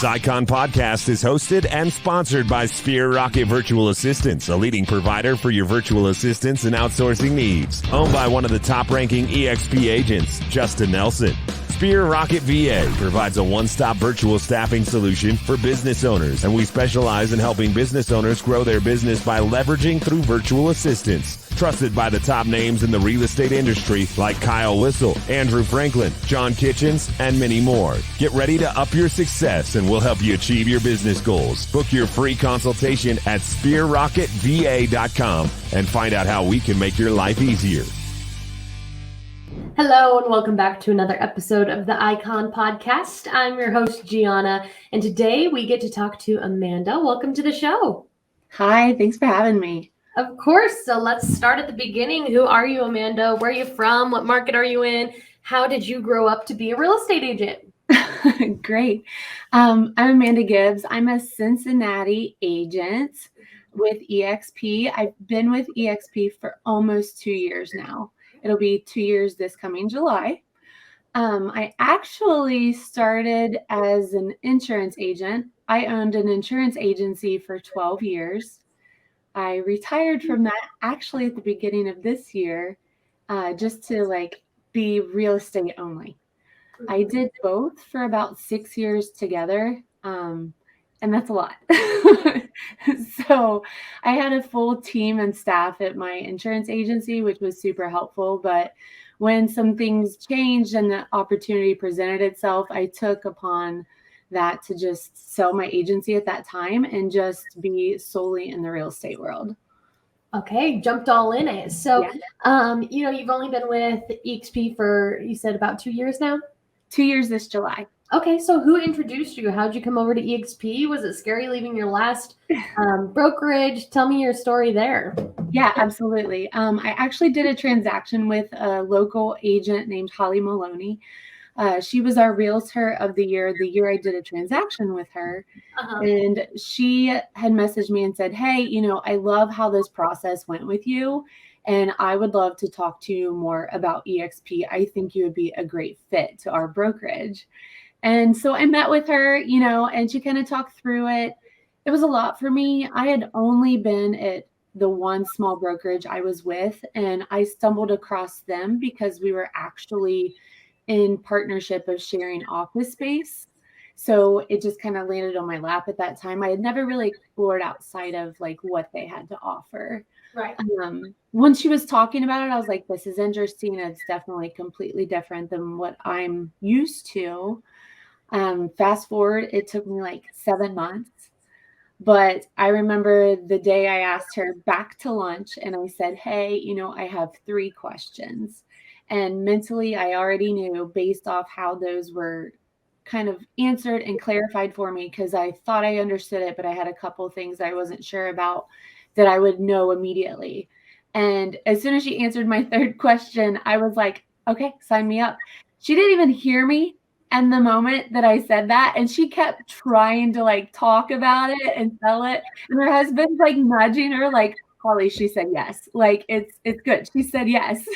This Icon podcast is hosted and sponsored by Sphere Rocket Virtual Assistants, a leading provider for your virtual assistants and outsourcing needs. Owned by one of the top-ranking EXP agents, Justin Nelson. Sphere Rocket VA provides a one-stop virtual staffing solution for business owners, and we specialize in helping business owners grow their business by leveraging through virtual assistants. Trusted by the top names in the real estate industry like Kyle Whistle, Andrew Franklin, John Kitchens, and many more. Get ready to up your success and we'll help you achieve your business goals. Book your free consultation at sphererocketva.com and find out how we can make your life easier. Hello and welcome back to another episode of the Icon Podcast. I'm your host, Gianna, and today we get to talk to Amanda. Welcome to the show. Hi, thanks for having me. Of course. So let's start at the beginning. Who are you, Amanda? Where are you from? What market are you in? How did you grow up to be a real estate agent? Great. I'm Amanda Gibbs. I'm a Cincinnati agent with EXP. I've been with EXP for almost 2 years now. It'll be 2 years this coming July. I actually started as an insurance agent. I owned an insurance agency for 12 years. I retired from that actually at the beginning of this year, just to be real estate only. I did both for about 6 years together, and that's a lot. So I had a full team and staff at my insurance agency, which was super helpful. But when some things changed and the opportunity presented itself, I took upon that to just sell my agency at that time and just be solely in the real estate world. Okay, jumped all in it. So, you've only been with EXP for, you said, about 2 years now? 2 years this July. Okay, so who introduced you? How'd you come over to EXP? Was it scary leaving your last brokerage? Tell me your story there. Yeah, absolutely. I actually did a transaction with a local agent named Holly Maloney. She was our realtor of the year I did a transaction with her. And she had messaged me and said, hey, I love how this process went with you. And I would love to talk to you more about EXP. I think you would be a great fit to our brokerage. And so I met with her, and she kind of talked through it. It was a lot for me. I had only been at the one small brokerage I was with, and I stumbled across them because we were actually in partnership of sharing office space. So it just kind of landed on my lap at that time. I had never really explored outside of what they had to offer. Right. When she was talking about it, I was like, this is interesting. It's definitely completely different than what I'm used to. Fast forward, it took me 7 months. But I remember the day I asked her back to lunch and I said, hey, I have 3 questions. And mentally, I already knew based off how those were kind of answered and clarified for me, because I thought I understood it, but I had a couple things I wasn't sure about that I would know immediately. And as soon as she answered my 3rd question, I was like, okay, sign me up. She didn't even hear me in the moment that I said that. And she kept trying to talk about it and sell it. And her husband's nudging her Holly, she said yes. It's good. She said yes.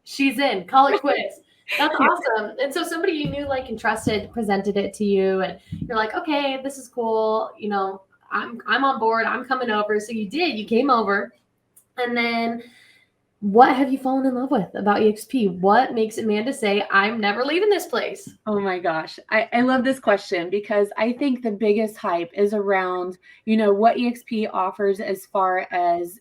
She's in. Call it quits. That's awesome. And so somebody you knew, and trusted, presented it to you, and you're like, okay, this is cool. I'm on board. I'm coming over. So you did. You came over. And then what have you fallen in love with about EXP? What makes Amanda say, I'm never leaving this place? Oh my gosh. I love this question because I think the biggest hype is around, what EXP offers as far as,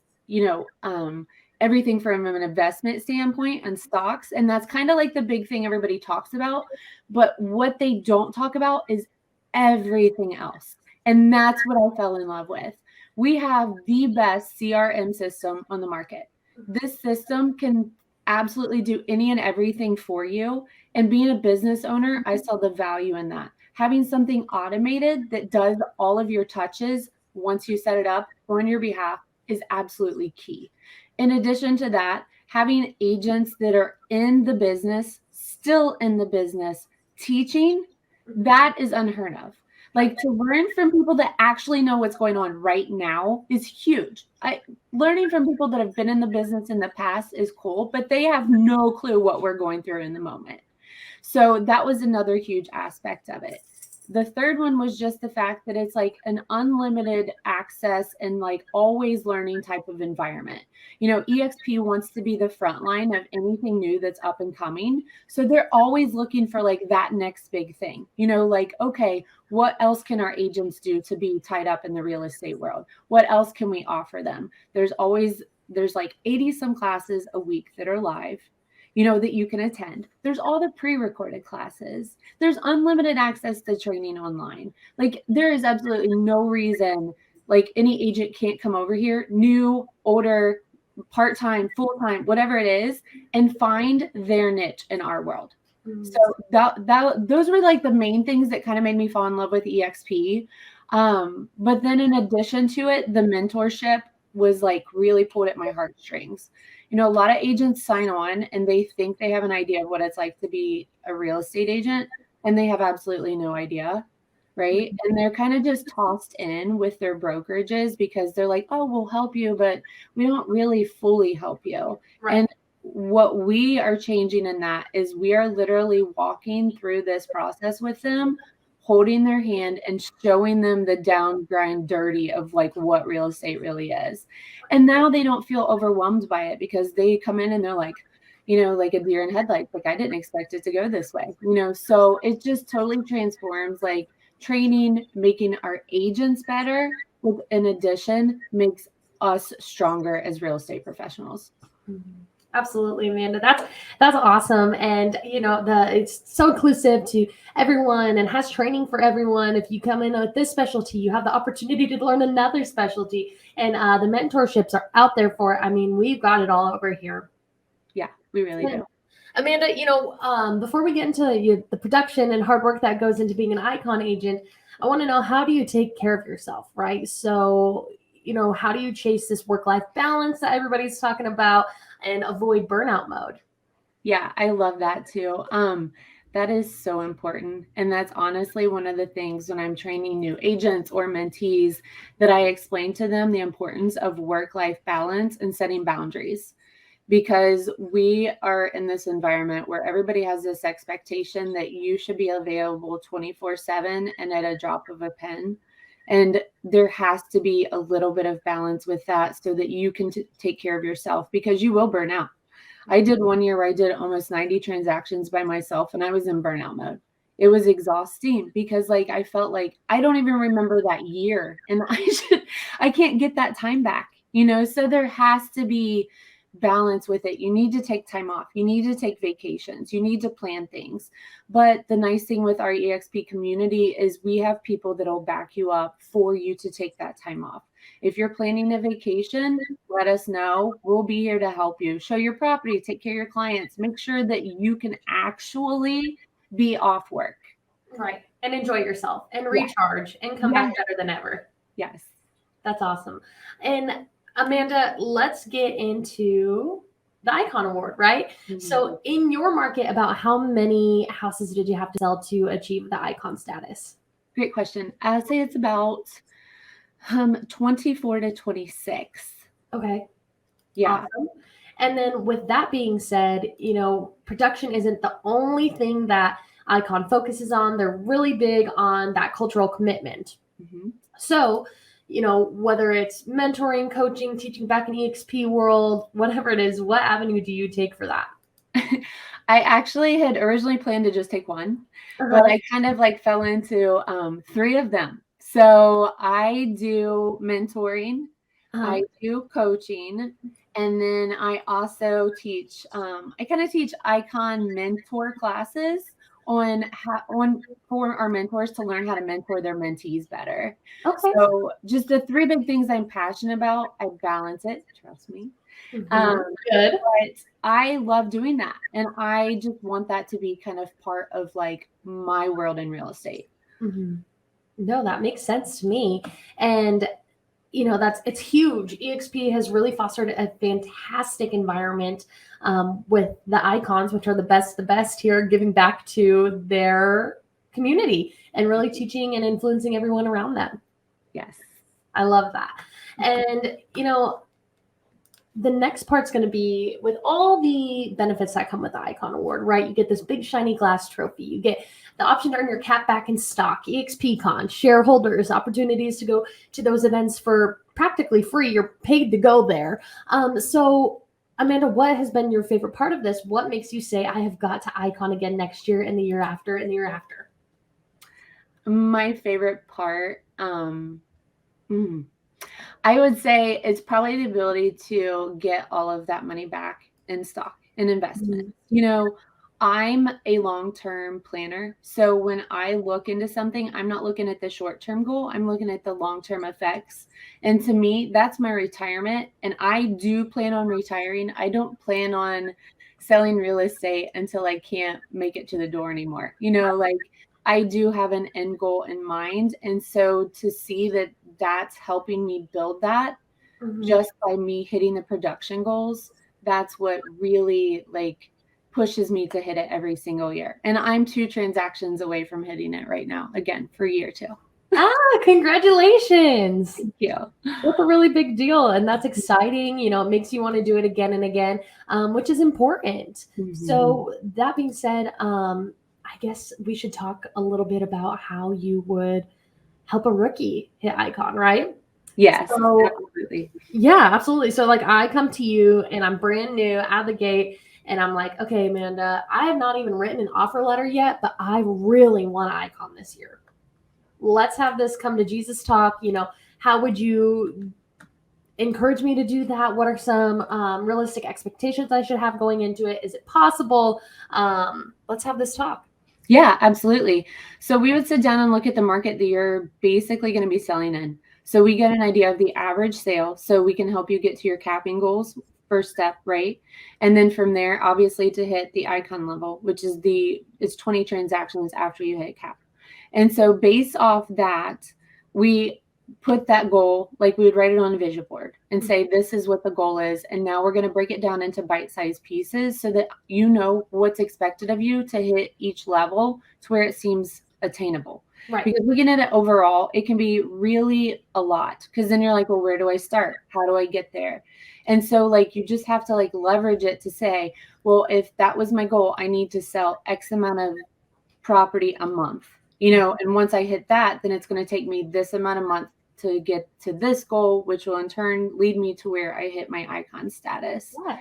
everything from an investment standpoint and stocks. And that's kind of the big thing everybody talks about. But what they don't talk about is everything else. And that's what I fell in love with. We have the best CRM system on the market. This system can absolutely do any and everything for you. And being a business owner, I saw the value in that. Having something automated that does all of your touches once you set it up on your behalf is absolutely key. In addition to that, having agents that are in the business, still in the business, teaching, that is unheard of. To learn from people that actually know what's going on right now is huge. Learning from people that have been in the business in the past is cool, but they have no clue what we're going through in the moment. So that was another huge aspect of it. the third one was just the fact that it's like an unlimited access and like always learning type of environment. EXP wants to be the front line of anything new that's up and coming. So they're always looking for like that next big thing, like, okay, what else can our agents do to be tied up in the real estate world? What else can we offer them? There's like 80 some classes a week that are live, that you can attend. There's all the pre-recorded classes. There's unlimited access to training online. Like there is absolutely no reason like any agent can't come over here, new, older, part-time, full-time, whatever it is, and find their niche in our world. So those were like the main things that kind of made me fall in love with EXP. But then in addition to it, the mentorship was like really pulled at my heartstrings. A lot of agents sign on and they think they have an idea of what it's like to be a real estate agent, and they have absolutely no idea, right? And they're kind of just tossed in with their brokerages because they're like, oh, we'll help you, but we don't really fully help you. Right. And what we are changing in that is we are literally walking through this process with them, holding their hand and showing them the down, grind, dirty of like what real estate really is. And now they don't feel overwhelmed by it because they come in and they're like, like a deer in headlights. Like I didn't expect it to go this way, so it just totally transforms like training, making our agents better, in addition, makes us stronger as real estate professionals. Mm-hmm. Absolutely, Amanda. That's awesome. And it's so inclusive to everyone and has training for everyone. If you come in with this specialty, you have the opportunity to learn another specialty. And the mentorships are out there for it. I mean, we've got it all over here. Yeah, we really do. Amanda, before we get into the production and hard work that goes into being an icon agent, I want to know, how do you take care of yourself, right? So, how do you chase this work-life balance that everybody's talking about and avoid burnout mode? Yeah, I love that too. That is so important. And that's honestly one of the things when I'm training new agents or mentees that I explain to them the importance of work-life balance and setting boundaries. Because we are in this environment where everybody has this expectation that you should be available 24/7 and at a drop of a pen. And there has to be a little bit of balance with that so that you can take care of yourself, because you will burn out. I did one year where I did almost 90 transactions by myself and I was in burnout mode. It was exhausting because like I felt like I don't even remember that year and I can't get that time back, so there has to be balance with it. You need to take time off. You need to take vacations. You need to plan things. But the nice thing with our EXP community is we have people that will back you up for you to take that time off. If you're planning a vacation, let us know. We'll be here to help you. Show your property, take care of your clients, make sure that you can actually be off work. Right. And enjoy yourself and recharge and come back better than ever. Yes. That's awesome. And Amanda, let's get into the Icon Award, right? Mm-hmm. So in your market, about how many houses did you have to sell to achieve the Icon status? Great question. I'd say it's about 24 to 26. Okay. Yeah. Awesome. And then with that being said, production isn't the only thing that Icon focuses on. They're really big on that cultural commitment. Mm-hmm. So, whether it's mentoring, coaching, teaching back in EXP world, whatever it is, what avenue do you take for that? I actually had originally planned to just take one, but I kind of like fell into 3 of them. So I do mentoring, I do coaching, and then I also teach, I kind of teach Icon mentor classes for our mentors to learn how to mentor their mentees better. Okay. So just the 3 big things I'm passionate about, I balance it, trust me. Mm-hmm. Good. But I love doing that. And I just want that to be kind of part of like my world in real estate. Mm-hmm. No, that makes sense to me. And it's huge. EXP has really fostered a fantastic environment with the icons, which are the best here, giving back to their community and really teaching and influencing everyone around them. Yes. I love that. And, the next part's going to be with all the benefits that come with the Icon Award, right? You get this big shiny glass trophy. You get the option to earn your cap back in stock, EXP Con, shareholders, opportunities to go to those events for practically free. You're paid to go there. So Amanda, what has been your favorite part of this? What makes you say, I have got to Icon again next year and the year after and the year after? My favorite part, I would say it's probably the ability to get all of that money back in stock and investment. You know, I'm a long-term planner. So when I look into something, I'm not looking at the short-term goal. I'm looking at the long-term effects. And to me, that's my retirement. And I do plan on retiring. I don't plan on selling real estate until I can't make it to the door anymore. You know, like I do have an end goal in mind. And so to see that that's helping me build that just by me hitting the production goals, that's what really like pushes me to hit it every single year. And I'm 2 transactions away from hitting it right now, again, for year 2. Congratulations. Thank you. That's a really big deal. And that's exciting. You know, it makes you want to do it again and again, which is important. So that being said, I guess we should talk a little bit about how you would help a rookie hit Icon, right? Yes, so, absolutely. Yeah, absolutely. So like I come to you and I'm brand new out of the gate and I'm like, okay, Amanda, I have not even written an offer letter yet, but I really want Icon this year. Let's have this come to Jesus talk. You know, how would you encourage me to do that? What are some realistic expectations I should have going into it? Is it possible? Let's have this talk. Yeah, absolutely. So we would sit down and look at the market that you're basically going to be selling in. So we get an idea of the average sale, so we can help you get to your capping goals, first step, right? And then from there, obviously to hit the Icon level, which is it's 20 transactions after you hit cap. And so based off that, we put that goal, like we would write it on a vision board and say, this is what the goal is. And now we're going to break it down into bite-sized pieces so that you know what's expected of you to hit each level to where it seems attainable. Right. Because looking at it overall, it can be really a lot, because then you're like, well, where do I start? How do I get there? And so like, you just have to like leverage it to say, well, if that was my goal, I need to sell X amount of property a month, you know, and once I hit that, then it's going to take me this amount of month to get to this goal, which will in turn lead me to where I hit my Icon status. Yeah.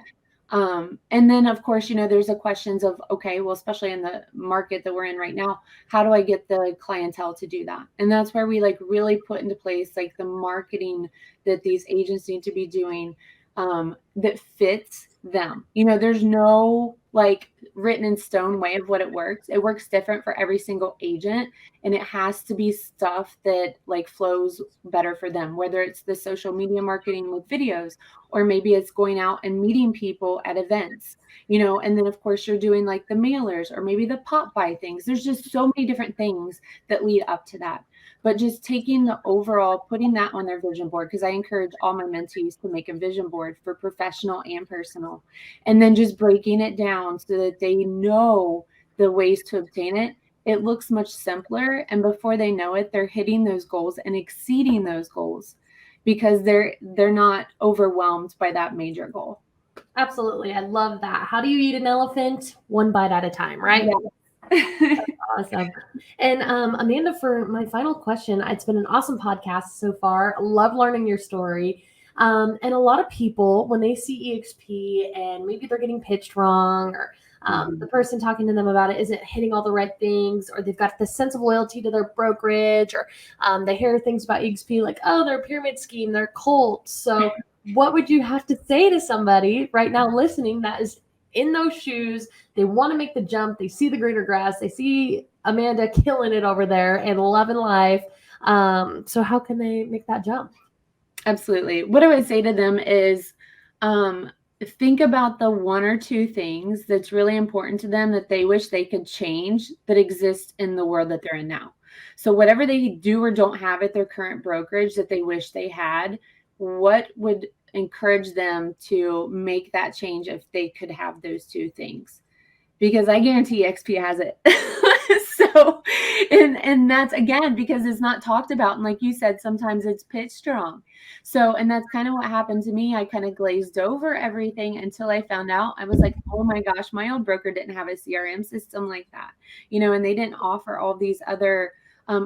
And then of course, you know, there's the questions of, okay, well, especially in the market that we're in right now, how do I get the clientele to do that? And that's where we like really put into place like the marketing that these agents need to be doing that fits them. You know, there's no like written in stone way of what it works. It works different for every single agent, and it has to be stuff that like flows better for them, whether it's the social media marketing with videos, or maybe it's going out and meeting people at events, you know, and then of course you're doing like the mailers or maybe the pop by things. There's just so many different things that lead up to that. But just taking the overall, putting that on their vision board, because I encourage all my mentees to make a vision board for professional and personal, and then just breaking it down so that they know the ways to obtain it. It looks much simpler. And before they know it, they're hitting those goals and exceeding those goals because they're not overwhelmed by that major goal. Absolutely. I love that. How do you eat an elephant? One bite at a time, right? Yeah. That's awesome. And Amanda, for my final question, it's been an awesome podcast so far. Love learning your story. And a lot of people, when they see EXP and maybe they're getting pitched wrong, or the person talking to them about it isn't hitting all the right things, or they've got this sense of loyalty to their brokerage, or they hear things about EXP like, oh, they're a pyramid scheme, they're cults. So what would you have to say to somebody right now listening that is in those shoes? They want to make the jump. They see the greener grass. They see Amanda killing it over there and loving life. So how can they make that jump? Absolutely. What I would say to them is think about the 1 or 2 things that's really important to them that they wish they could change that exist in the world that they're in now. So whatever they do or don't have at their current brokerage that they wish they had, what would encourage them to make that change if they could have those 2 things? Because I guarantee EXP has it. So, and that's again, because it's not talked about. And like you said, sometimes it's pitched wrong. So, and that's kind of what happened to me. I kind of glazed over everything until I found out. I was like, oh my gosh, my old broker didn't have a CRM system like that, and they didn't offer all these other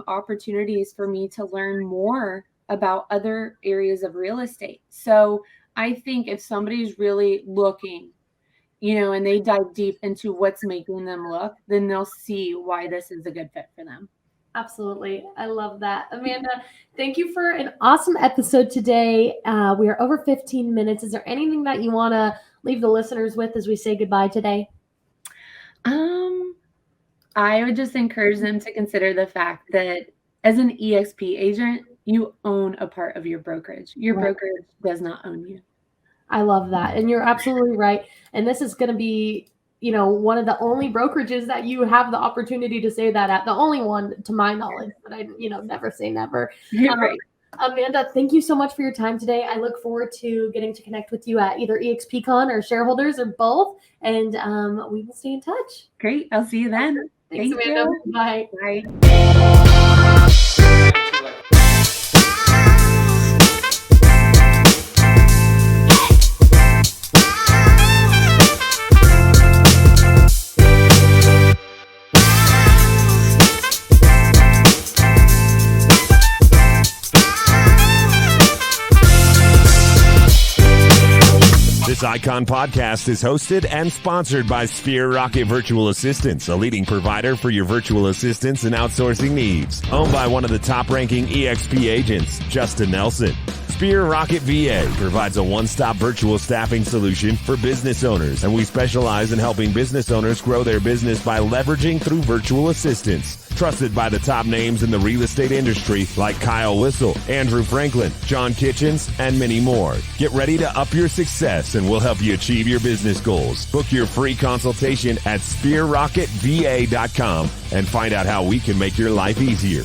opportunities for me to learn more about other areas of real estate. So I think if somebody's really looking, and they dive deep into what's making them look, then they'll see why this is a good fit for them. Absolutely. I love that. Amanda, thank you for an awesome episode today. We are over 15 minutes. Is there anything that you want to leave the listeners with as we say goodbye today? I would just encourage them to consider the fact that as an EXP agent, you own a part of your brokerage. Your brokerage does not own you. I love that. And you're absolutely right. And this is going to be, one of the only brokerages that you have the opportunity to say that at. The only one to my knowledge, but I, never say never. Right. Amanda, thank you so much for your time today. I look forward to getting to connect with you at either EXPCon or shareholders or both. And we will stay in touch. Great. I'll see you then. Thanks, Amanda. You. Bye. Bye. This Icon podcast is hosted and sponsored by Sphere Rocket Virtual Assistants, a leading provider for your virtual assistants and outsourcing needs. Owned by one of the top-ranking EXP agents, Justin Nelson. Sphere Rocket VA provides a one-stop virtual staffing solution for business owners, and we specialize in helping business owners grow their business by leveraging through virtual assistants. Trusted by the top names in the real estate industry like Kyle Whistle, Andrew Franklin, John Kitchens, and many more. Get ready to up your success and we'll help you achieve your business goals. Book your free consultation at sphererocketva.com and find out how we can make your life easier.